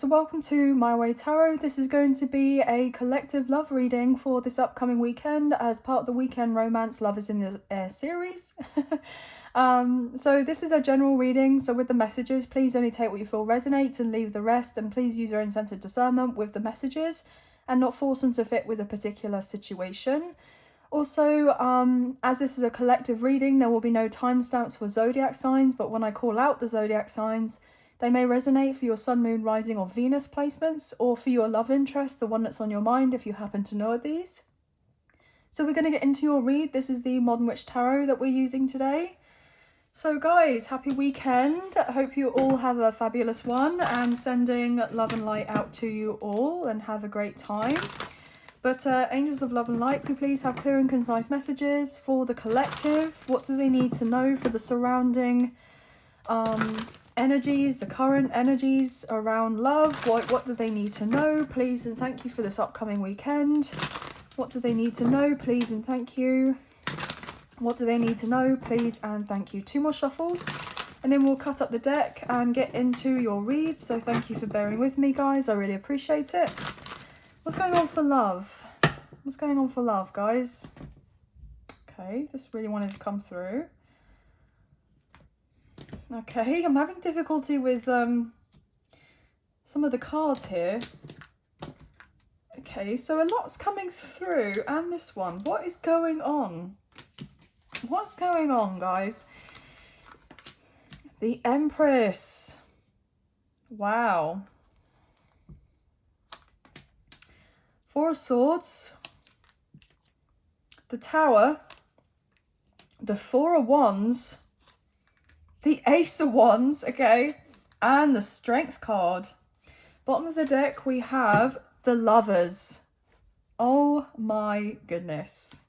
So welcome to My Way Tarot. This is going to be a collective love reading for this upcoming weekend as part of the Weekend Romance Love is in the Air series. So this is a general reading, so with the messages, please only take what you feel resonates and leave the rest, and please use your own centered discernment with the messages and not force them to fit with a particular situation. Also, as this is a collective reading, there will be no timestamps for zodiac signs, but when I call out the zodiac signs, they may resonate for your sun, moon, rising or Venus placements, or for your love interest, the one that's on your mind if you happen to know these. So we're going to get into your read. This is the Modern Witch Tarot that we're using today. So guys, happy weekend. I hope you all have a fabulous one, and sending love and light out to you all and have a great time. But angels of love and light, could you please have clear and concise messages for the collective? What do they need to know for the surrounding energies, the current energies around love? What do they need to know, please and thank you, for this upcoming weekend? What do they need to know, please and thank you? What do they need to know, please and thank you? 2 more shuffles and then we'll cut up the deck and get into your read. So thank you for bearing with me, guys. I really appreciate it. What's going on for love? What's going on for love, guys? Okay, this really wanted to come through. Okay, I'm having difficulty with some of the cards here. Okay, so a lot's coming through, and this one. What is going on? What's going on, guys? The Empress. Wow. 4 of Swords. The Tower. The 4 of Wands. The Ace of Wands, okay, and the Strength card. Bottom of the deck, we have the Lovers. Oh my goodness.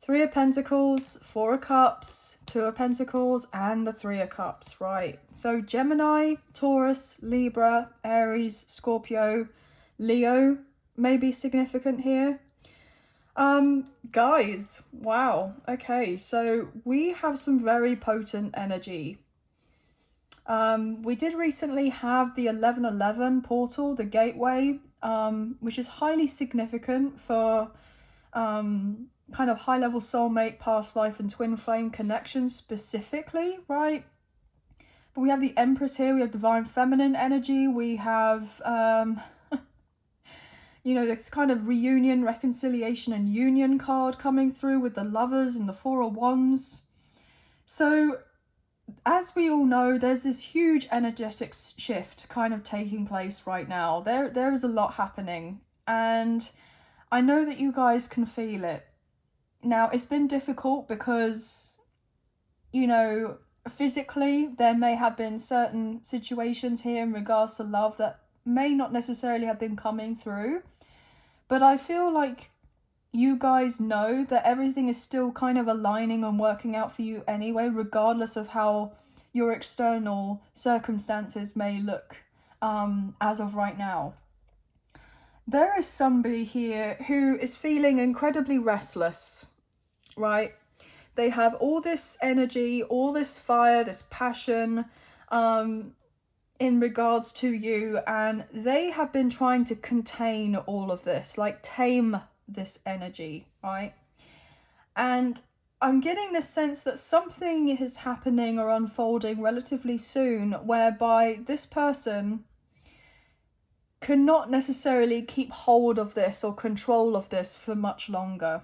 3 of Pentacles, 4 of Cups, 2 of Pentacles, and the 3 of Cups, right. So Gemini, Taurus, Libra, Aries, Scorpio, Leo may be significant here. Guys, wow. Okay, so we have some very potent energy. We did recently have the 1111 portal, the gateway, which is highly significant for kind of high-level soulmate, past life and twin flame connections specifically, right? But we have the Empress here, we have divine feminine energy, we have you know, this kind of reunion, reconciliation and union card coming through with the Lovers and the 4 of Wands. So as we all know, there's this huge energetic shift kind of taking place right now. There is a lot happening, and I know that you guys can feel it. Now, it's been difficult because, you know, physically there may have been certain situations here in regards to love that may not necessarily have been coming through. But I feel like you guys know that everything is still kind of aligning and working out for you anyway, regardless of how your external circumstances may look as of right now. There is somebody here who is feeling incredibly restless, right? They have all this energy, all this fire, this passion, in regards to you, and they have been trying to contain all of this, like tame this energy, right? And I'm getting this sense that something is happening or unfolding relatively soon whereby this person cannot necessarily keep hold of this or control of this for much longer.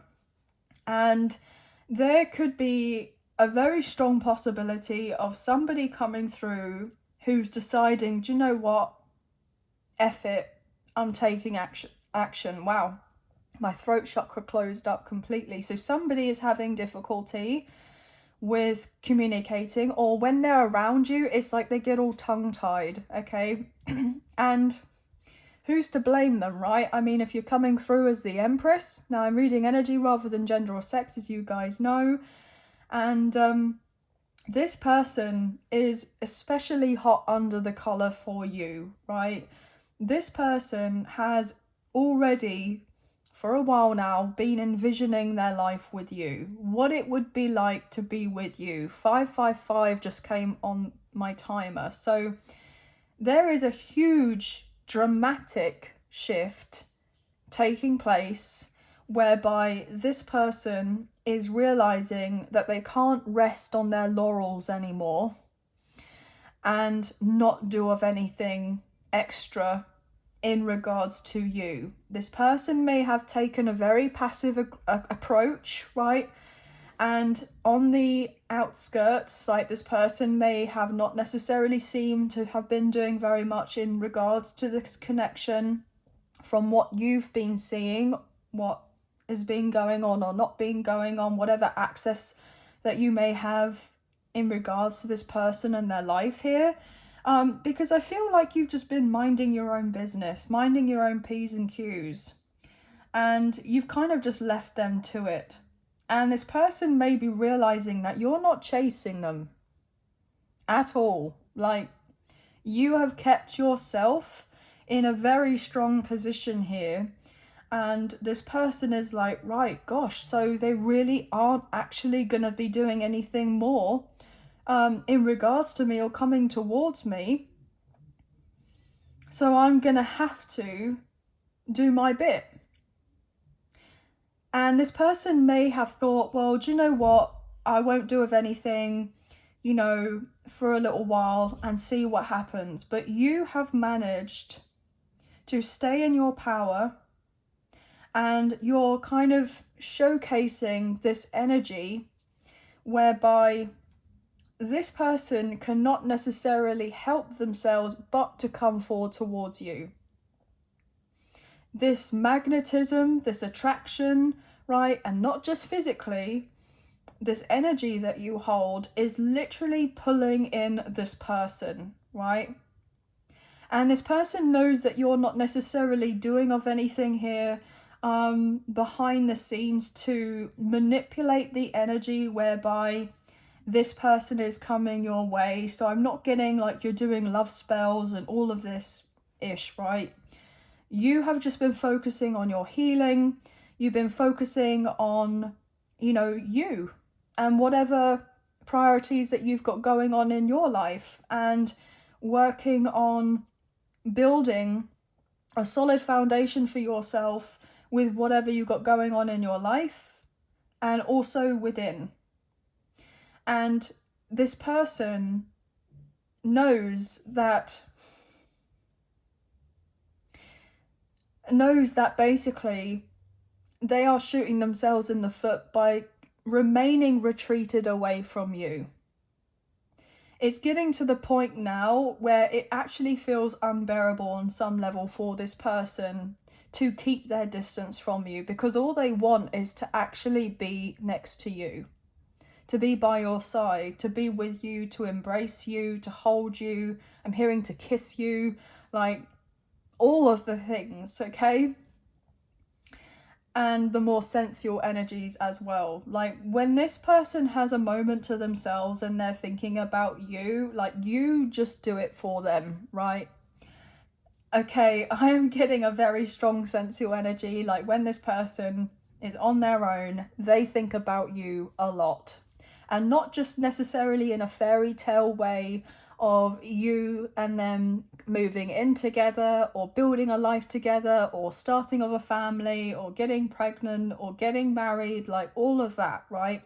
And there could be a very strong possibility of somebody coming through who's deciding, do you know what, F it, I'm taking action. Wow, my throat chakra closed up completely. So somebody is having difficulty with communicating, or when they're around you, it's like they get all tongue-tied, okay? And who's to blame them, right? I mean, if you're coming through as the Empress, now I'm reading energy rather than gender or sex, as you guys know, and this person is especially hot under the collar for you, right? This person has already, for a while now, been envisioning their life with you, what it would be like to be with you. 555 just came on my timer. So there is a huge dramatic shift taking place whereby this person is realizing that they can't rest on their laurels anymore and not do of anything extra in regards to you. This person may have taken a very passive approach, right? And on the outskirts, like, this person may have not necessarily seemed to have been doing very much in regards to this connection. From what you've been seeing, what has been going on or not been going on, whatever access that you may have in regards to this person and their life here. Because I feel like you've just been minding your own business, minding your own P's and Q's, and you've kind of just left them to it. And this person may be realizing that you're not chasing them at all. Like, you have kept yourself in a very strong position here. And this person is like, right, gosh, so they really aren't actually going to be doing anything more in regards to me or coming towards me. So I'm going to have to do my bit. And this person may have thought, well, do you know what? I won't do of anything, for a little while and see what happens. But you have managed to stay in your power, and you're kind of showcasing this energy whereby this person cannot necessarily help themselves but to come forward towards you. This magnetism, this attraction, right? And not just physically, this energy that you hold is literally pulling in this person, right? And this person knows that you're not necessarily doing of anything here behind the scenes to manipulate the energy whereby this person is coming your way. So I'm not getting like you're doing love spells and all of this ish, right? You have just been focusing on your healing. You've been focusing on, you and whatever priorities that you've got going on in your life, and working on building a solid foundation for yourself with whatever you've got going on in your life and also within. And this person knows that basically they are shooting themselves in the foot by remaining retreated away from you. It's getting to the point now where it actually feels unbearable on some level for this person to keep their distance from you, because all they want is to actually be next to you, to be by your side, to be with you, to embrace you, to hold you. I'm hearing to kiss you, like all of the things, okay? And the more sensual energies as well. Like, when this person has a moment to themselves and they're thinking about you, like, you just do it for them, right? Okay, I am getting a very strong sensual energy. Like, when this person is on their own, they think about you a lot. And not just necessarily in a fairy tale way of you and them moving in together or building a life together or starting of a family or getting pregnant or getting married, like all of that, right?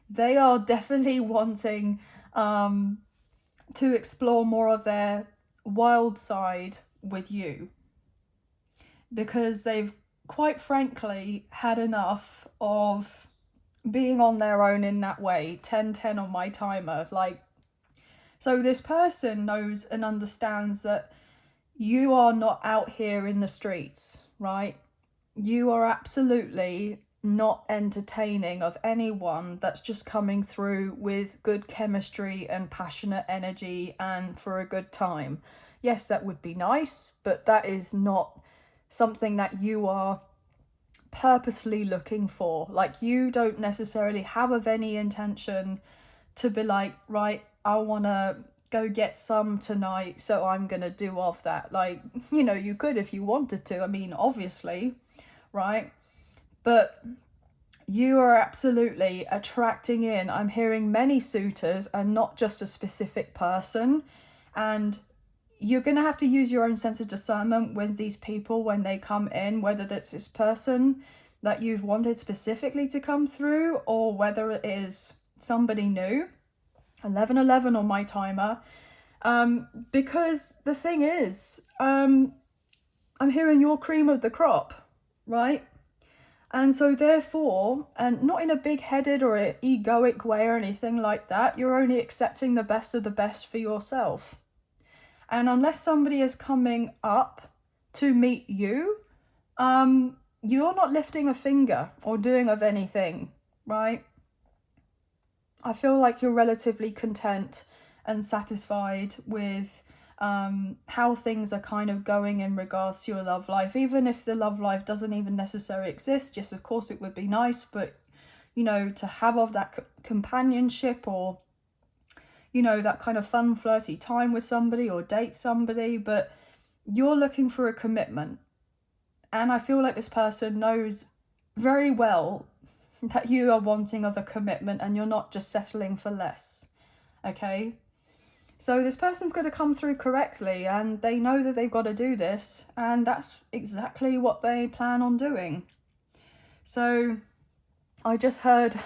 They are definitely wanting to explore more of their wild side with you, because they've quite frankly had enough of being on their own in that way. 10-10 on my timer, like. So this person knows and understands that you are not out here in the streets, right? You are absolutely not entertaining of anyone that's just coming through with good chemistry and passionate energy and for a good time. Yes, that would be nice, but that is not something that you are purposely looking for. Like, you don't necessarily have of any intention to be like, right, I want to go get some tonight, so I'm going to do of that. Like, you could if you wanted to. I mean, obviously, right? But you are absolutely attracting in, I'm hearing many suitors and not just a specific person. And you're going to have to use your own sense of discernment with these people when they come in, whether that's this person that you've wanted specifically to come through, or whether it is somebody new. 11:11 on my timer. Because the thing is, I'm hearing you're cream of the crop, right? And so therefore, and not in a big-headed or an egoic way or anything like that, you're only accepting the best of the best for yourself. And unless somebody is coming up to meet you, you're not lifting a finger or doing of anything, right? I feel like you're relatively content and satisfied with how things are kind of going in regards to your love life, even if the love life doesn't even necessarily exist. Yes, of course it would be nice, but you know, to have of that companionship, or you know, that kind of fun flirty time with somebody or date somebody, but you're looking for a commitment. And I feel like this person knows very well that you are wanting of a commitment and you're not just settling for less. Okay? So this person's going to come through correctly, and they know that they've got to do this, and that's exactly what they plan on doing. So I just heard,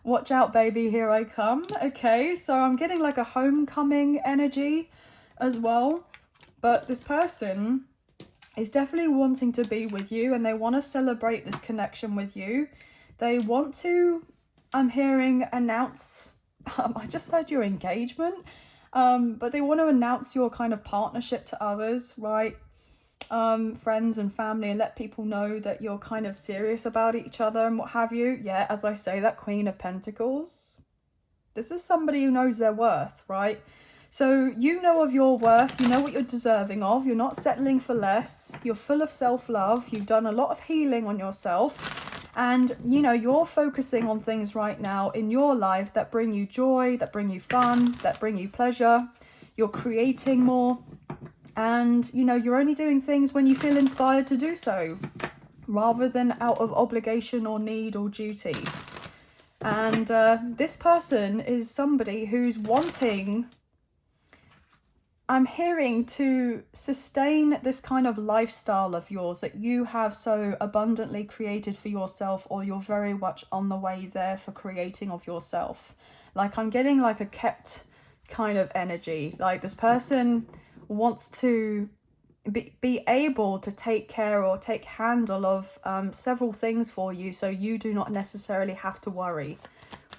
watch out baby, here I come. Okay, so I'm getting like a homecoming energy as well, but this person is definitely wanting to be with you, and they want to celebrate this connection with you. They want to, I'm hearing, announce, I just heard your engagement. But they want to announce your kind of partnership to others, right? Friends and family, and let people know that you're kind of serious about each other and what have you. Yeah, as I say, that Queen of Pentacles. This is somebody who knows their worth, right? So you know of your worth, you know what you're deserving of, you're not settling for less, you're full of self-love, you've done a lot of healing on yourself. And, you know, you're focusing on things right now in your life that bring you joy, that bring you fun, that bring you pleasure. You're creating more. And, you know, you're only doing things when you feel inspired to do so, rather than out of obligation or need or duty. And this person is somebody who's wanting, I'm hearing, to sustain this kind of lifestyle of yours that you have so abundantly created for yourself, or you're very much on the way there for creating of yourself. Like, I'm getting like a kept kind of energy. Like, this person wants to be able to take care or take handle of several things for you, so you do not necessarily have to worry,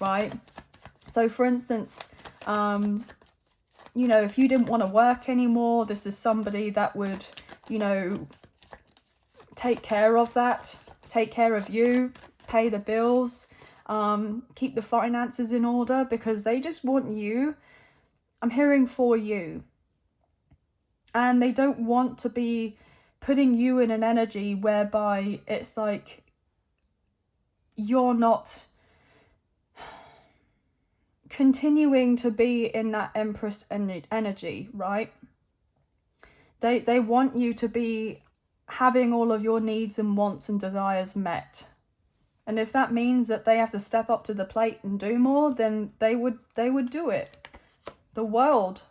right? So for instance, you know, if you didn't want to work anymore, this is somebody that would, you know, take care of that, take care of you, pay the bills, keep the finances in order, because they just want you, I'm hearing, for you. And they don't want to be putting you in an energy whereby it's like you're not continuing to be in that Empress energy, right? They want you to be having all of your needs and wants and desires met. And if that means that they have to step up to the plate and do more, then they would do it. The world.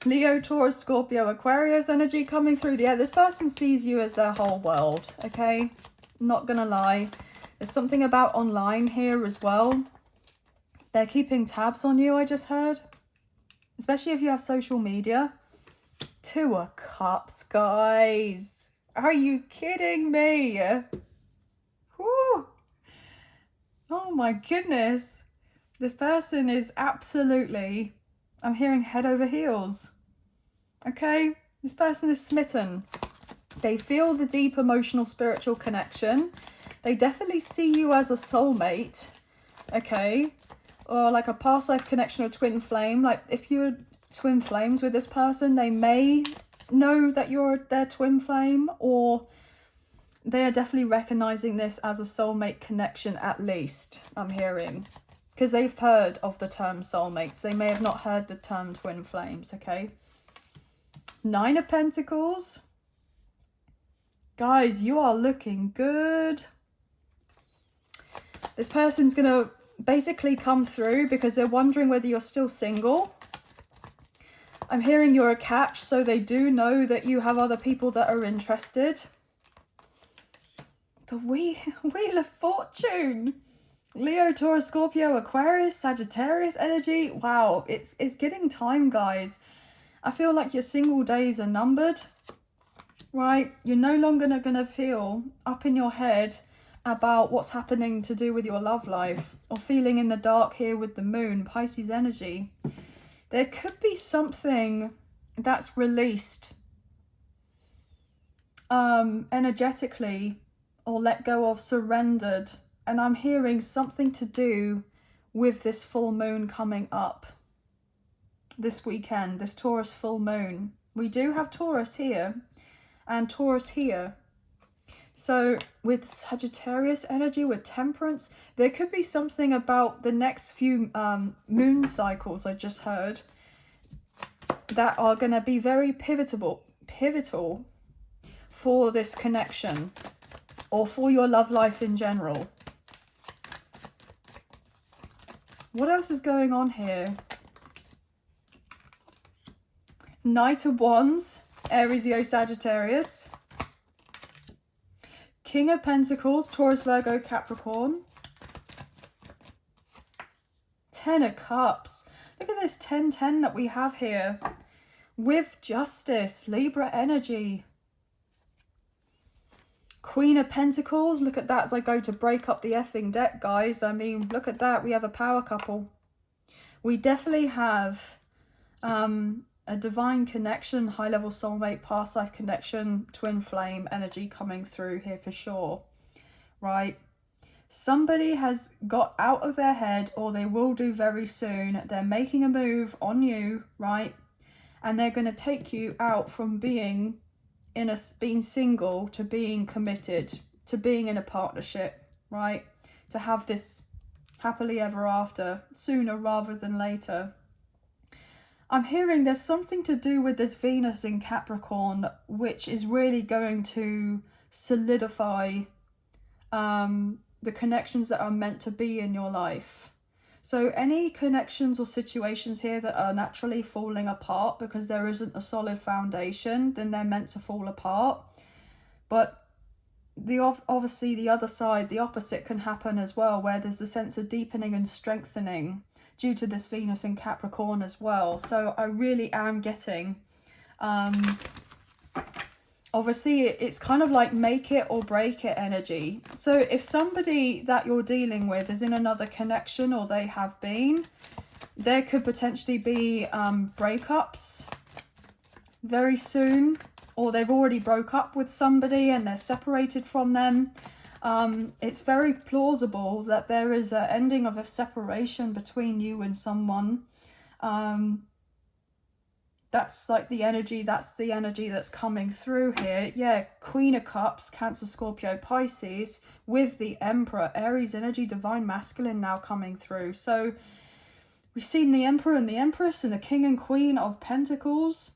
Leo, Taurus, Scorpio, Aquarius energy coming through. Yeah, this person sees you as their whole world, okay? Not gonna lie. There's something about online here as well. They're keeping tabs on you, I just heard. Especially if you have social media. Two of Cups, guys. Are you kidding me? Whew. Oh my goodness. This person is absolutely, I'm hearing, head over heels. Okay? This person is smitten. They feel the deep emotional spiritual connection. They definitely see you as a soulmate. Okay? Or like a past life connection or twin flame. Like, if you're twin flames with this person, they may know that you're their twin flame, or they are definitely recognizing this as a soulmate connection, at least, I'm hearing. Because they've heard of the term soulmates. They may have not heard the term twin flames, okay? 9 of Pentacles. Guys, you are looking good. This person's going to basically come through because they're wondering whether you're still single. I'm hearing you're a catch, so they do know that you have other people that are interested. The Wheel of Fortune. Leo, Taurus, Scorpio, Aquarius, Sagittarius energy. Wow, it's getting time, guys. I feel like your single days are numbered, right? You're no longer going to feel up in your head about what's happening to do with your love life, or feeling in the dark here with the moon, Pisces energy. There could be something that's released energetically, or let go of, surrendered. And I'm hearing something to do with this full moon coming up this weekend, this Taurus full moon. We do have Taurus here and Taurus here. So with Sagittarius energy, with Temperance, there could be something about the next few moon cycles I just heard that are going to be very pivotal for this connection, or for your love life in general. What else is going on here? Knight of Wands, Aries, Leo, Sagittarius. King of Pentacles, Taurus, Virgo, Capricorn. Ten of Cups. Look at this 10-10 that we have here. With Justice, Libra energy. Queen of Pentacles. Look at that as I go to break up the effing deck, guys. I mean, look at that. We have a power couple. We definitely have a divine connection, high-level soulmate, past life connection, twin flame energy coming through here for sure, right? Somebody has got out of their head, or they will do very soon. They're making a move on you, right? And they're going to take you out from being single to being committed, to being in a partnership, right? To have this happily ever after sooner rather than later. I'm hearing there's something to do with this Venus in Capricorn, which is really going to solidify the connections that are meant to be in your life. So any connections or situations here that are naturally falling apart because there isn't a solid foundation, then they're meant to fall apart. But obviously the other side, the opposite, can happen as well, where there's a sense of deepening and strengthening due to this Venus in Capricorn as well. So I really am getting, obviously it's kind of like make it or break it energy. So if somebody that you're dealing with is in another connection, or they have been, there could potentially be breakups very soon, or they've already broke up with somebody and they're separated from them. It's very plausible that there is an ending of a separation between you and someone. That's like the energy, that's coming through here. Yeah, Queen of Cups, Cancer, Scorpio, Pisces, with the Emperor, Aries energy, divine masculine now coming through. So we've seen the Emperor and the Empress and the King and Queen of Pentacles.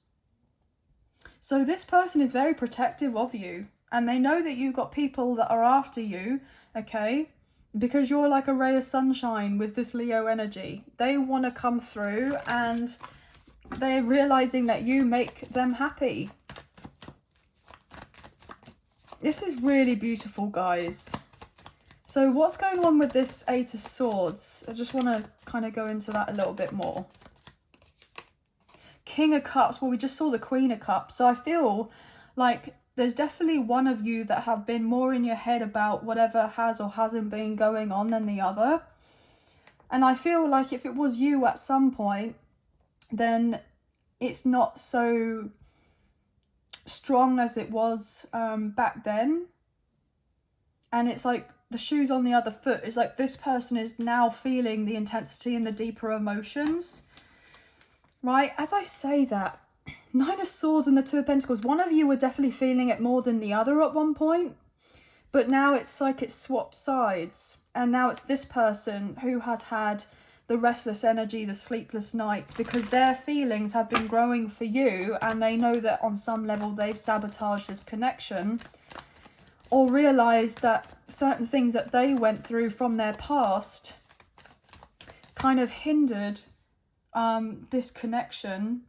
So this person is very protective of you. And they know that you've got people that are after you, okay? Because you're like a ray of sunshine with this Leo energy. They want to come through, and they're realizing that you make them happy. This is really beautiful, guys. So what's going on with this Eight of Swords? I just want to kind of go into that a little bit more. King of Cups. Well, we just saw the Queen of Cups. So I feel like there's definitely one of you that have been more in your head about whatever has or hasn't been going on than the other. And I feel like if it was you at some point, then it's not so strong as it was back then. And it's like the shoe's on the other foot. It's like this person is now feeling the intensity and the deeper emotions, right? As I say that, Nine of Swords and the Two of Pentacles, one of you were definitely feeling it more than the other at one point, but now it's like it's swapped sides, and now it's this person who has had the restless energy, the sleepless nights, because their feelings have been growing for you, and they know that on some level they've sabotaged this connection, or realised that certain things that they went through from their past kind of hindered this connection.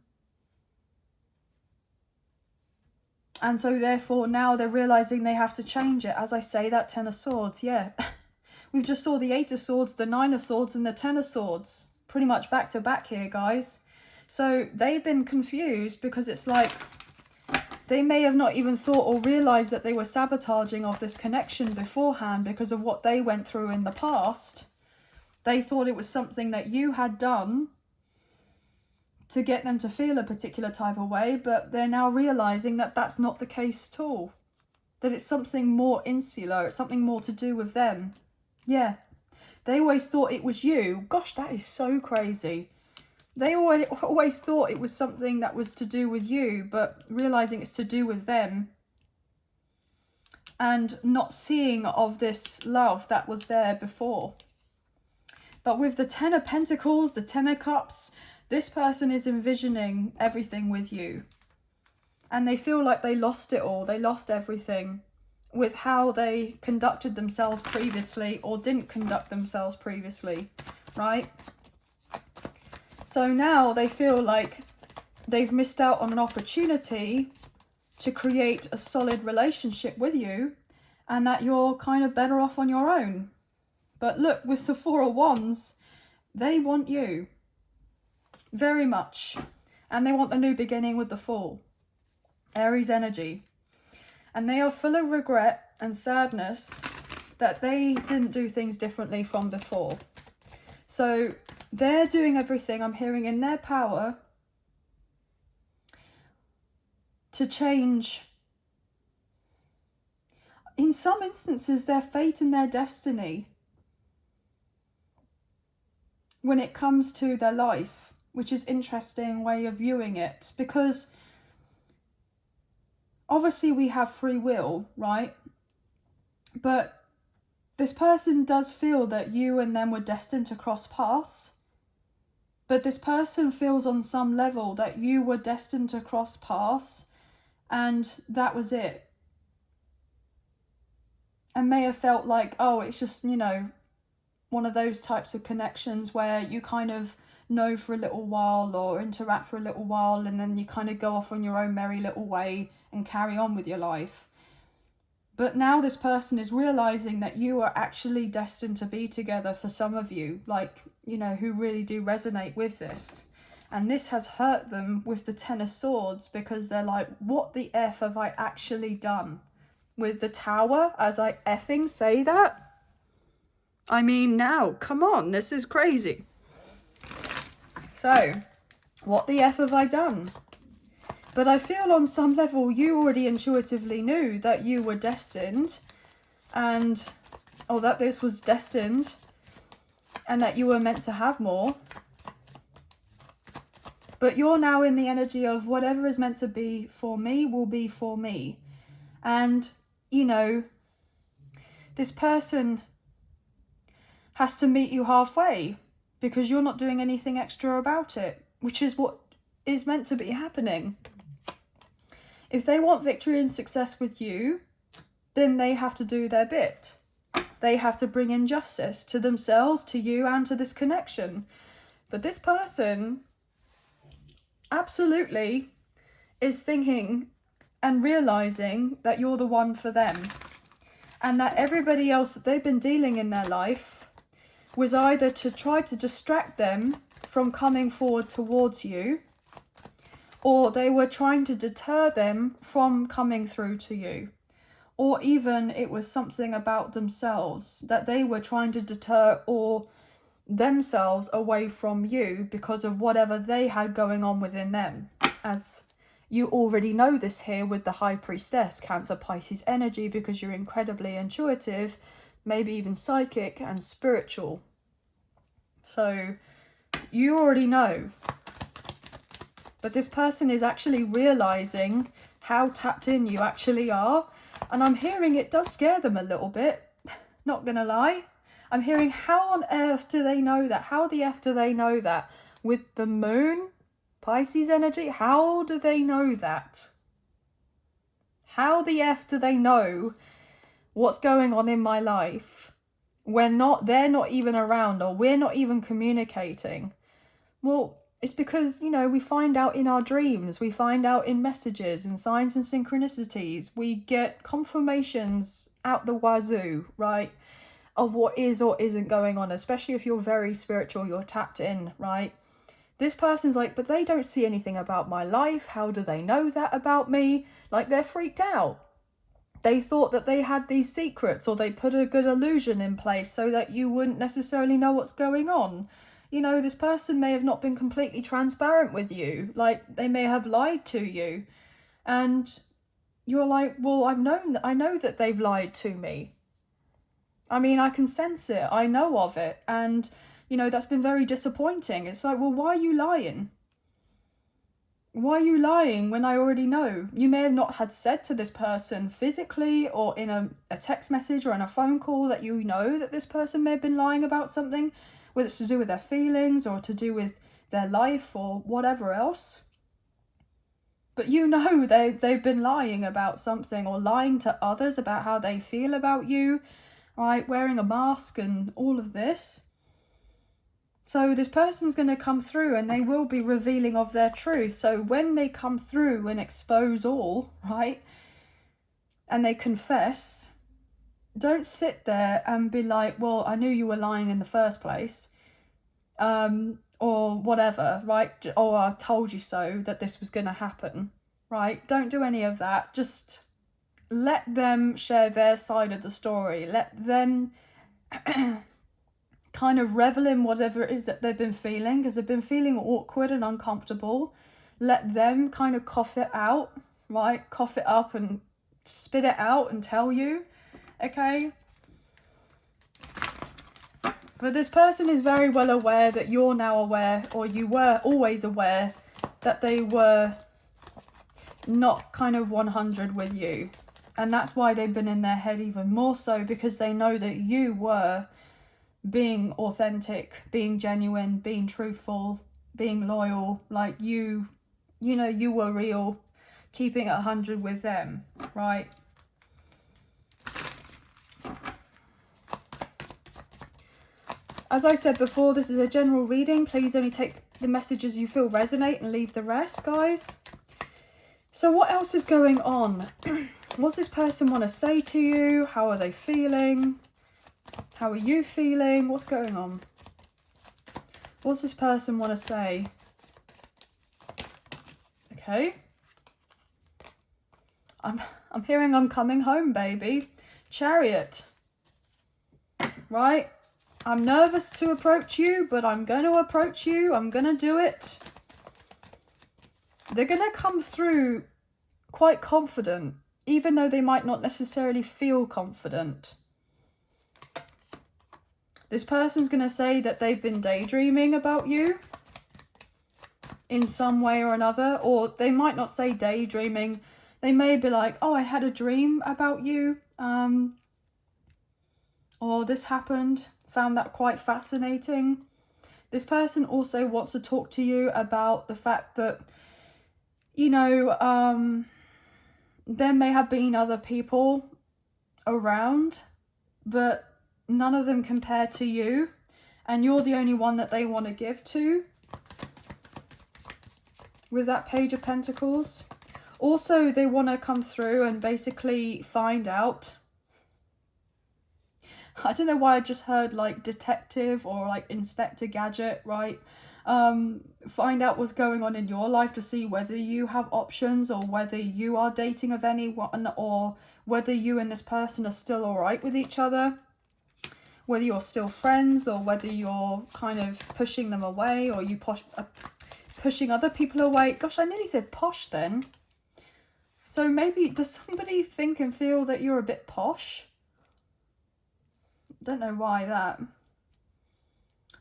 And so therefore now they're realizing they have to change it. As I say, that Ten of Swords, yeah. We've just saw the Eight of Swords, the Nine of Swords, and the Ten of Swords. Pretty much back to back here, guys. So they've been confused because it's like they may have not even thought or realized that they were sabotaging of this connection beforehand because of what they went through in the past. They thought it was something that you had done to get them to feel a particular type of way, but they're now realizing that that's not the case at all. That it's something more insular, it's something more to do with them. Yeah, they always thought it was you. Gosh, that is so crazy. They always thought it was something that was to do with you, but realizing it's to do with them. And not seeing of this love that was there before. But with the Ten of Pentacles, the Ten of Cups, this person is envisioning everything with you. And they feel like they lost it all. They lost everything with how they conducted themselves previously or didn't conduct themselves previously, right? So now they feel like they've missed out on an opportunity to create a solid relationship with you and that you're kind of better off on your own. But look, with the Four of Wands, they want you. Very much. And they want the new beginning with the Fool. Aries energy. And they are full of regret and sadness that they didn't do things differently from before. So they're doing everything, I'm hearing, in their power to change, in some instances, their fate and their destiny when it comes to their life, which is interesting way of viewing it, because obviously we have free will, right? But this person does feel that you and them were destined to cross paths. But this person feels on some level that you were destined to cross paths and that was it. And may have felt like, oh, it's just, you know, one of those types of connections where you kind of know for a little while or interact for a little while and then you kind of go off on your own merry little way and carry on with your life. But now this person is realizing that you are actually destined to be together, for some of you, like, you know, who really do resonate with this. And this has hurt them with the Ten of Swords because they're like, what the F have I actually done? With the Tower, as I effing say that? I mean, now, come on, this is crazy. So, what the F have I done? But I feel on some level you already intuitively knew that you were destined and, or that this was destined and that you were meant to have more. But you're now in the energy of whatever is meant to be for me will be for me. And, you know, this person has to meet you halfway because you're not doing anything extra about it, which is what is meant to be happening. If they want victory and success with you, then they have to do their bit. They have to bring in justice to themselves, to you, and to this connection. But this person absolutely is thinking and realizing that you're the one for them. And that everybody else that they've been dealing in their life was either to try to distract them from coming forward towards you, or they were trying to deter them from coming through to you. Or even it was something about themselves that they were trying to deter or themselves away from you because of whatever they had going on within them. As you already know this here with the High Priestess, Cancer, Pisces energy, because you're incredibly intuitive, maybe even psychic and spiritual. So you already know. But this person is actually realizing how tapped in you actually are. And I'm hearing it does scare them a little bit. Not gonna lie. I'm hearing, how on earth do they know that? How the F do they know that? With the moon, Pisces energy, how do they know that? How the F do they know what's going on in my life when they're not even around or we're not even communicating? Well, it's because, you know, we find out in our dreams, we find out in messages and signs and synchronicities, we get confirmations out the wazoo, right, of what is or isn't going on, especially if you're very spiritual, you're tapped in, right? This person's like, but they don't see anything about my life. How do they know that about me? Like, they're freaked out. They thought that they had these secrets, or they put a good illusion in place so that you wouldn't necessarily know what's going on. You know, this person may have not been completely transparent with you. Like, they may have lied to you. And you're like, well, I know that they've lied to me. I mean, I can sense it. I know of it. And, you know, that's been very disappointing. It's like, well, why are you lying? Why are you lying when I already know? You may have not had said to this person physically or in a text message or in a phone call that you know that this person may have been lying about something, whether it's to do with their feelings or to do with their life or whatever else. But you know they've been lying about something, or lying to others about how they feel about you, right? Wearing a mask and all of this. So this person's going to come through and they will be revealing of their truth. So when they come through and expose all, right, and they confess, don't sit there and be like, well, I knew you were lying in the first place, or whatever, right? Or I told you so that this was going to happen, right? Don't do any of that. Just let them share their side of the story. Let them kind of revel in whatever it is that they've been feeling, because they've been feeling awkward and uncomfortable. Let them kind of cough it out, right? Cough it up and spit it out and tell you, okay? But this person is very well aware that you're now aware, or you were always aware, that they were not kind of 100 with you. And that's why they've been in their head even more so, because they know that you were being authentic, being genuine, being truthful, being loyal. Like, you know, you were real, keeping it 100 with them, right? As I said before, this is a general reading. Please only take the messages you feel resonate and leave the rest, guys. So what else is going on? What's this person want to say to you? How are they feeling? How are you feeling? What's going on? What's this person want to say? Okay. I'm hearing I'm coming home, baby. Chariot. Right? I'm nervous to approach you, but I'm going to approach you. I'm going to do it. They're going to come through quite confident, even though they might not necessarily feel confident. This person's going to say that they've been daydreaming about you in some way or another, or they might not say daydreaming. They may be like, oh, I had a dream about you, or this happened, found that quite fascinating. This person also wants to talk to you about the fact that, you know, there may have been other people around, but none of them compare to you, and you're the only one that they want to give to with that Page of Pentacles. Also, they want to come through and basically find out, I don't know why I just heard like detective or like Inspector Gadget, right? Find out what's going on in your life to see whether you have options, or whether you are dating of anyone, or whether you and this person are still all right with each other, whether you're still friends, or whether you're kind of pushing them away, or you pushing other people away. Gosh, I nearly said posh then. So maybe, does somebody think and feel that you're a bit posh? Don't know why that.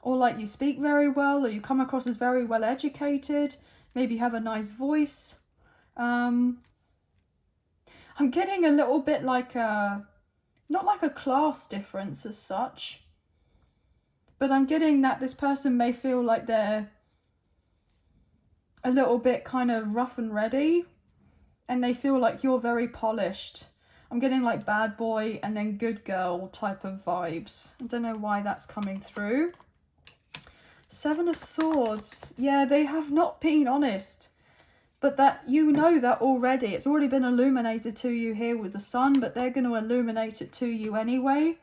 Or like you speak very well, or you come across as very well educated. Maybe you have a nice voice. I'm getting a little bit like a, not like a class difference as such, but I'm getting that this person may feel like they're a little bit kind of rough and ready, and they feel like you're very polished. I'm getting like bad boy and then good girl type of vibes. I don't know why that's coming through. Seven of Swords. Yeah, they have not been honest. But that, you know that already. It's already been illuminated to you here with the Sun, but they're going to illuminate it to you anyway.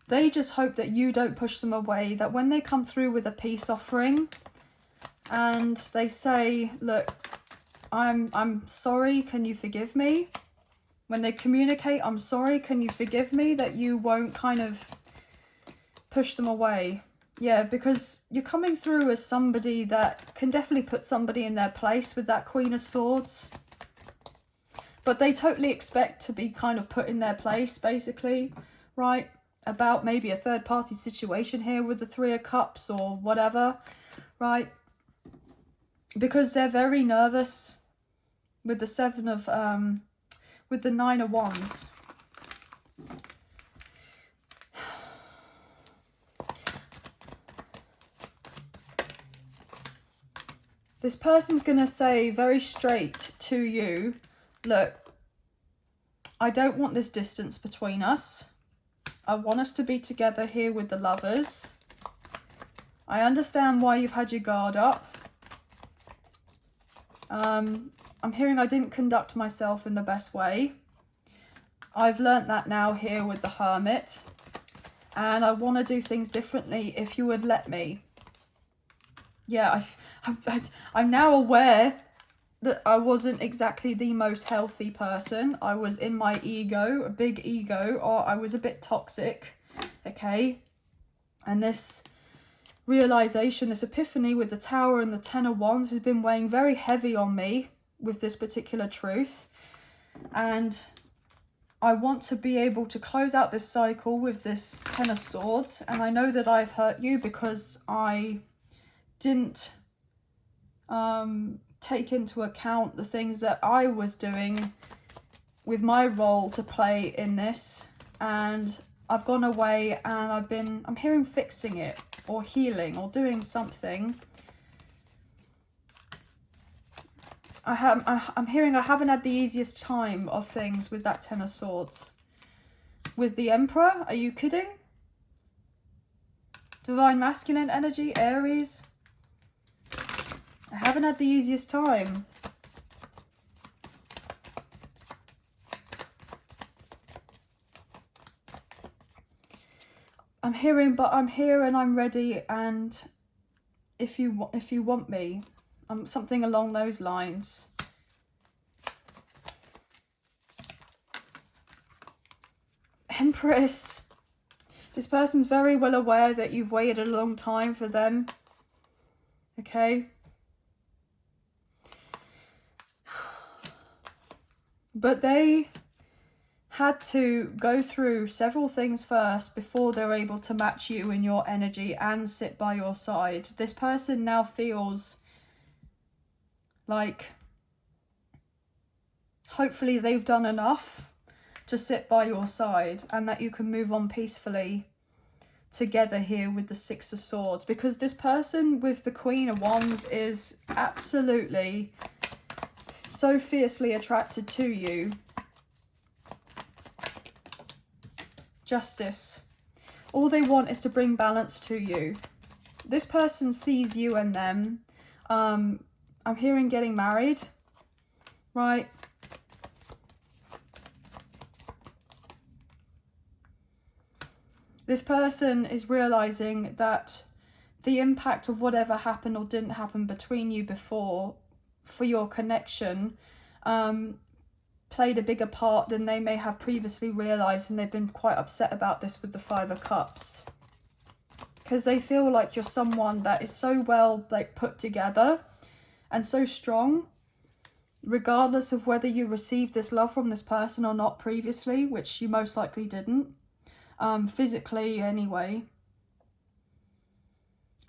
They just hope that you don't push them away, that when they come through with a peace offering and they say, look, I'm sorry, can you forgive me? When they communicate, I'm sorry, can you forgive me? That you won't kind of push them away. Yeah, because you're coming through as somebody that can definitely put somebody in their place with that Queen of Swords. But they totally expect to be kind of put in their place, basically, right? About maybe a third party situation here with the Three of Cups or whatever, right? Because they're very nervous with the Seven of, with the Nine of Wands. This person's going to say very straight to you, look, I don't want this distance between us. I want us to be together here with the Lovers. I understand why you've had your guard up. I'm hearing I didn't conduct myself in the best way. I've learnt that now here with the Hermit. And I want to do things differently if you would let me. Yeah, I'm now aware that I wasn't exactly the most healthy person. I was in my ego, a big ego, or I was a bit toxic, okay? And this realization, this epiphany with the Tower and the Ten of Wands has been weighing very heavy on me with this particular truth. And I want to be able to close out this cycle with this Ten of Swords. And I know that I've hurt you because I didn't take into account the things that I was doing with my role to play in this, and I've gone away and I'm hearing fixing it or healing or doing something. I'm hearing I haven't had the easiest time of things with that Ten of Swords. With the Emperor, are you kidding? Divine Masculine energy, Aries. I haven't had the easiest time. I'm hearing, but I'm here and I'm ready, and if you want me, something along those lines. Empress. This person's very well aware that you've waited a long time for them. Okay. But they had to go through several things first before they're able to match you in your energy and sit by your side. This person now feels like hopefully they've done enough to sit by your side and that you can move on peacefully together here with the Six of Swords. Because this person with the Queen of Wands is absolutely so fiercely attracted to you. Justice. All they want is to bring balance to you. This person sees you and them. I'm hearing getting married, right? This person is realizing that the impact of whatever happened or didn't happen between you before for your connection played a bigger part than they may have previously realized, and they've been quite upset about this with the Five of Cups, because they feel like you're someone that is so well put together and so strong, regardless of whether you received this love from this person or not previously, which you most likely didn't, physically anyway,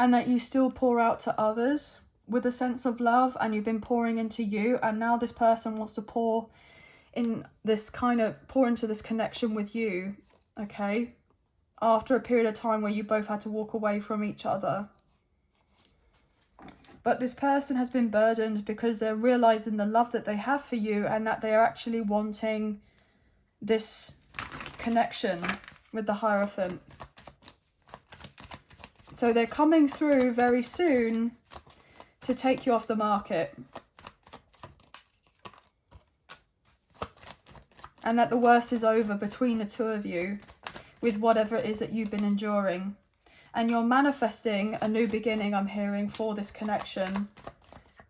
and that you still pour out to others with a sense of love, and you've been pouring into you, and now this person wants to pour into this connection with you, okay, after a period of time where you both had to walk away from each other. But this person has been burdened because they're realizing the love that they have for you, and that they are actually wanting this connection with the Hierophant. So they're coming through very soon to take you off the market. And that the worst is over between the two of you with whatever it is that you've been enduring. And you're manifesting a new beginning, I'm hearing, for this connection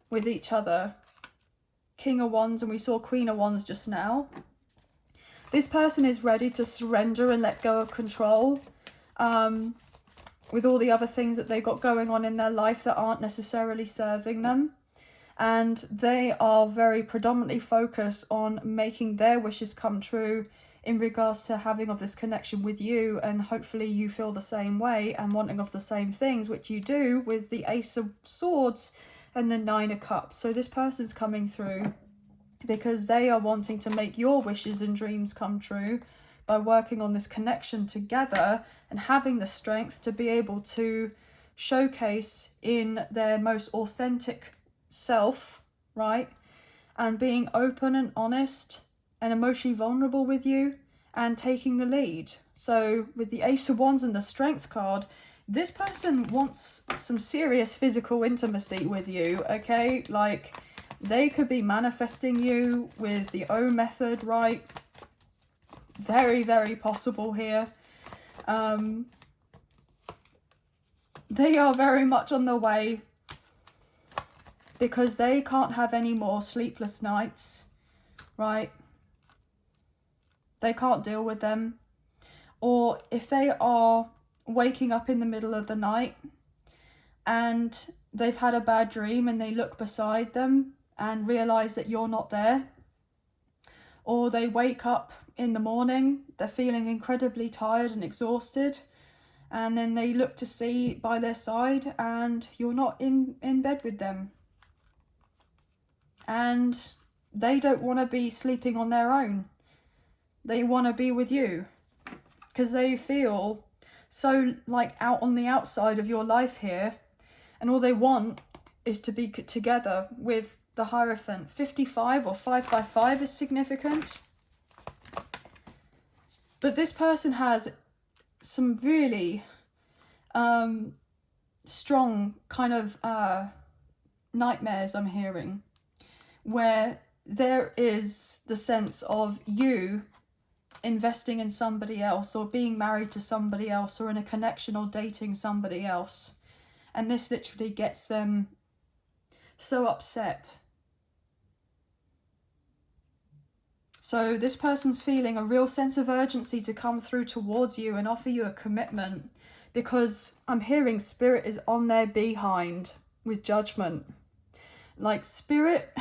with each other. King of Wands, and we saw Queen of Wands just now. This person is ready to surrender and let go of control with all the other things that they've got going on in their life that aren't necessarily serving them. And they are very predominantly focused on making their wishes come true in regards to having of this connection with you, and hopefully you feel the same way and wanting of the same things, which you do with the Ace of Swords and the Nine of Cups. So this person's coming through because they are wanting to make your wishes and dreams come true by working on this connection together and having the strength to be able to showcase in their most authentic self, right? And being open and honest and emotionally vulnerable with you and taking the lead. So with the Ace of Wands and the Strength card, this person wants some serious physical intimacy with you, okay? Like, they could be manifesting you with the O method, right? Very, very possible here. They are very much on the way because they can't have any more sleepless nights, right? They can't deal with them. Or if they are waking up in the middle of the night and they've had a bad dream and they look beside them and realize that you're not there, or they wake up in the morning, they're feeling incredibly tired and exhausted, and then they look to see by their side and you're not in bed with them. And they don't want to be sleeping on their own. They want to be with you because they feel so like out on the outside of your life here, and all they want is to be together with the Hierophant. 55 or 555 is significant. But this person has some really strong kind of nightmares, I'm hearing, where there is the sense of you investing in somebody else, or being married to somebody else, or in a connection or dating somebody else. And this literally gets them so upset. So this person's feeling a real sense of urgency to come through towards you and offer you a commitment, because I'm hearing Spirit is on their behind with Judgment. Like Spirit,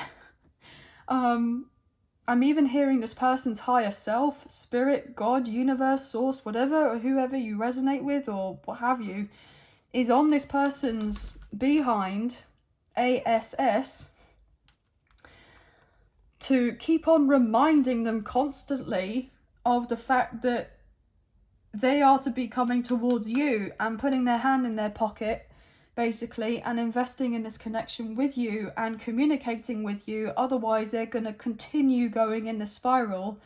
I'm even hearing this person's higher self, Spirit, God, universe, source, whatever, or whoever you resonate with or what have you, is on this person's behind, ASS, to keep on reminding them constantly of the fact that they are to be coming towards you and putting their hand in their pocket, basically, and investing in this connection with you and communicating with you. Otherwise, they're going to continue going in the spiral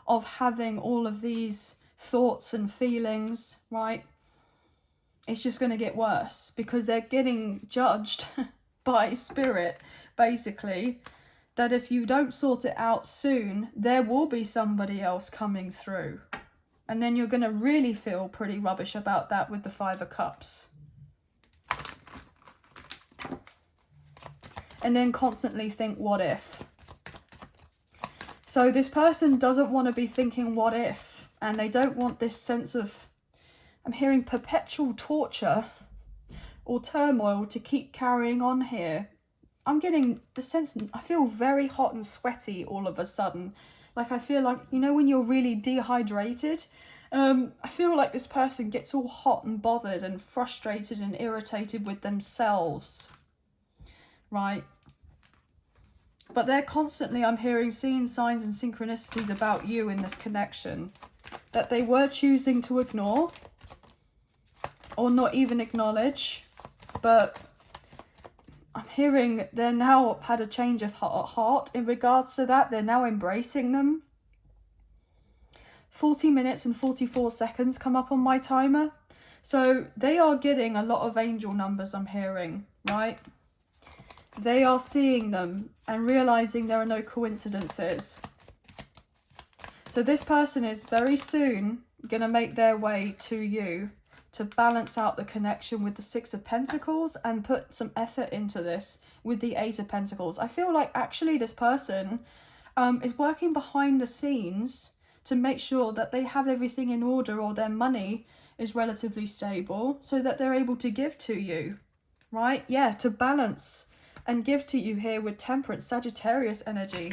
of having all of these thoughts and feelings, right? It's just going to get worse because they're getting judged by Spirit, basically, that if you don't sort it out soon, there will be somebody else coming through. And then you're going to really feel pretty rubbish about that with the Five of Cups. And then constantly think, what if? So this person doesn't want to be thinking, what if? And they don't want this sense of, I'm hearing perpetual torture or turmoil to keep carrying on here. I'm getting the sense, I feel very hot and sweaty all of a sudden. Like I feel like, you know, when you're really dehydrated, I feel like this person gets all hot and bothered and frustrated and irritated with themselves, right? But they're constantly, I'm hearing, seeing signs and synchronicities about you in this connection that they were choosing to ignore or not even acknowledge. But I'm hearing they're now had a change of heart in regards to that. They're now embracing them. 40 minutes and 44 seconds come up on my timer. So they are getting a lot of angel numbers, I'm hearing, right? They are seeing them and realizing there are no coincidences. So this person is very soon going to make their way to you to balance out the connection with the Six of Pentacles and put some effort into this with the Eight of Pentacles. I feel like actually this person is working behind the scenes to make sure that they have everything in order, or their money is relatively stable so that they're able to give to you, right? Yeah, to balance and give to you here with Temperance, Sagittarius energy.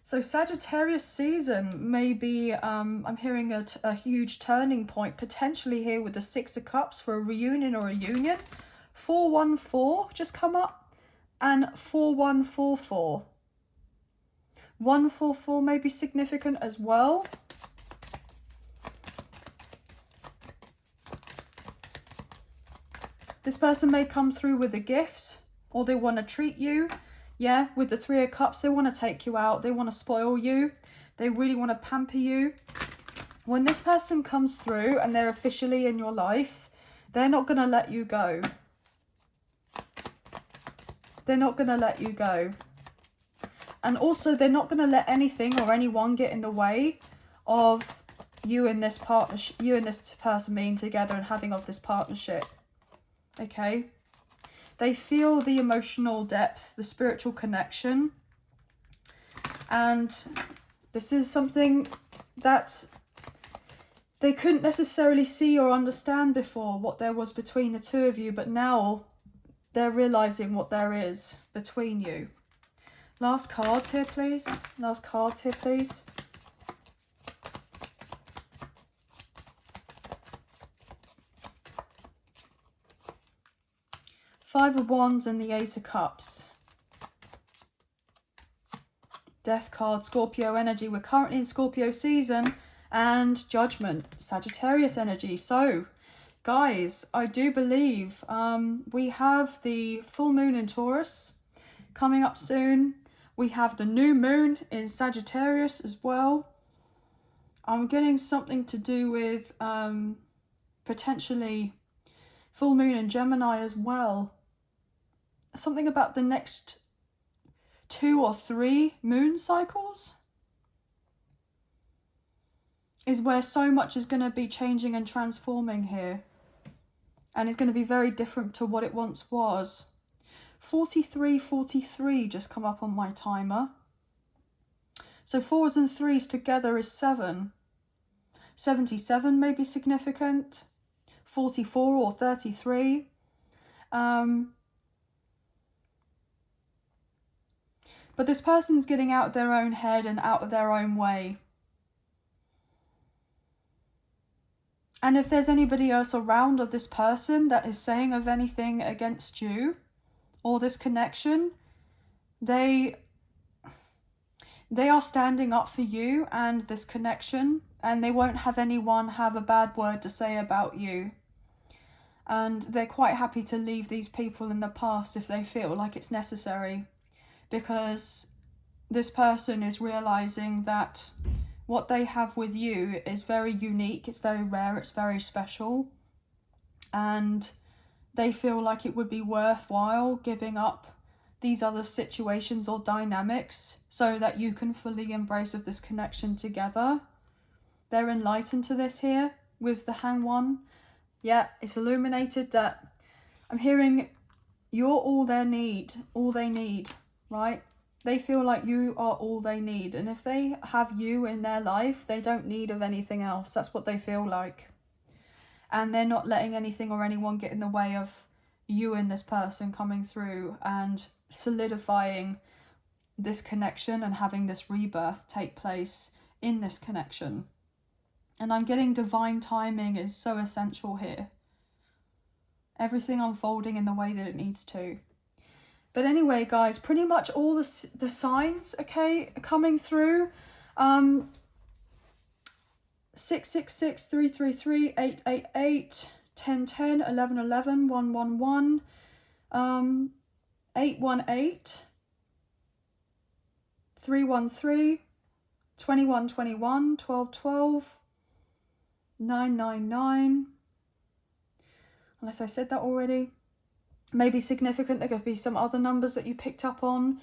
So Sagittarius season may be, I'm hearing a huge turning point potentially here with the Six of Cups for a reunion or a union. 414 just come up, and 4144. 144 may be significant as well. This person may come through with a gift, or they want to treat you. Yeah, with the Three of Cups, they want to take you out. They want to spoil you. They really want to pamper you. When this person comes through and they're officially in your life, they're not going to let you go. They're not going to let you go. And also, they're not going to let anything or anyone get in the way of you and this partnership, you and this person being together and having of this partnership. Okay? They feel the emotional depth, the spiritual connection. And this is something that they couldn't necessarily see or understand before, what there was between the two of you. But now they're realizing what there is between you. Last cards here, please. Last cards here, please. Five of Wands and the Eight of Cups. Death card, Scorpio energy. We're currently in Scorpio season. And Judgment, Sagittarius energy. So, guys, I do believe we have the full moon in Taurus coming up soon. We have the new moon in Sagittarius as well. I'm getting something to do with potentially full moon in Gemini as well. Something about the next 2 or 3 moon cycles is where so much is going to be changing and transforming here. And it's going to be very different to what it once was. 43 just come up on my timer. So 4s and 3s together is 7. 77 may be significant. 44 or 33. But this person's getting out of their own head and out of their own way. And if there's anybody else around of this person that is saying of anything against you or this connection, they are standing up for you and this connection, and they won't have anyone have a bad word to say about you. And they're quite happy to leave these people in the past if they feel like it's necessary, because this person is realizing that what they have with you is very unique, it's very rare, it's very special, and they feel like it would be worthwhile giving up these other situations or dynamics so that you can fully embrace of this connection together. They're enlightened to this here with the Hanged One. Yeah, it's illuminated that I'm hearing you're all they need, right? They feel like you are all they need. And if they have you in their life, they don't need of anything else. That's what they feel like. And they're not letting anything or anyone get in the way of you and this person coming through and solidifying this connection and having this rebirth take place in this connection. And I'm getting divine timing is so essential here. Everything unfolding in the way that it needs to. But anyway, guys, pretty much all the signs, okay, coming through. 666, 333, 888, 1010, 1111, 111, 818, 313, 2121, 1212, 999. Unless I said that already. Maybe significant. There could be some other numbers that you picked up on.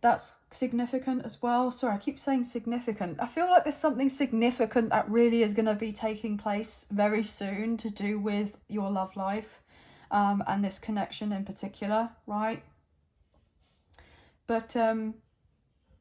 That's significant as well. Sorry, I keep saying significant. I feel like there's something significant that really is going to be taking place very soon to do with your love life, and this connection in particular, right? But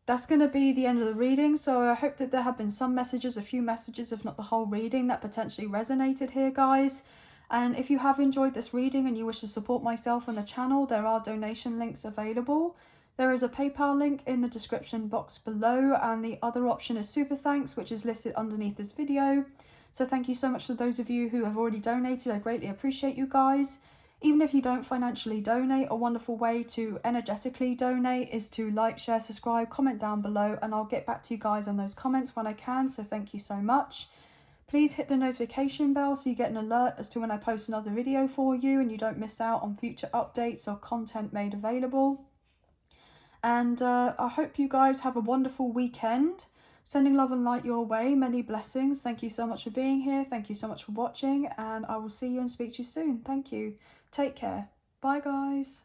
that's going to be the end of the reading. So I hope that there have been some messages, a few messages, if not the whole reading, that potentially resonated here, guys. And if you have enjoyed this reading and you wish to support myself and the channel, there are donation links available. There is a PayPal link in the description box below, and the other option is Super Thanks, which is listed underneath this video. So thank you so much to those of you who have already donated. I greatly appreciate you guys. Even if you don't financially donate, a wonderful way to energetically donate is to like, share, subscribe, comment down below, and I'll get back to you guys on those comments when I can. So thank you so much. Please hit the notification bell so you get an alert as to when I post another video for you and you don't miss out on future updates or content made available. And I hope you guys have a wonderful weekend. Sending love and light your way. Many blessings. Thank you so much for being here. Thank you so much for watching. And I will see you and speak to you soon. Thank you. Take care. Bye, guys.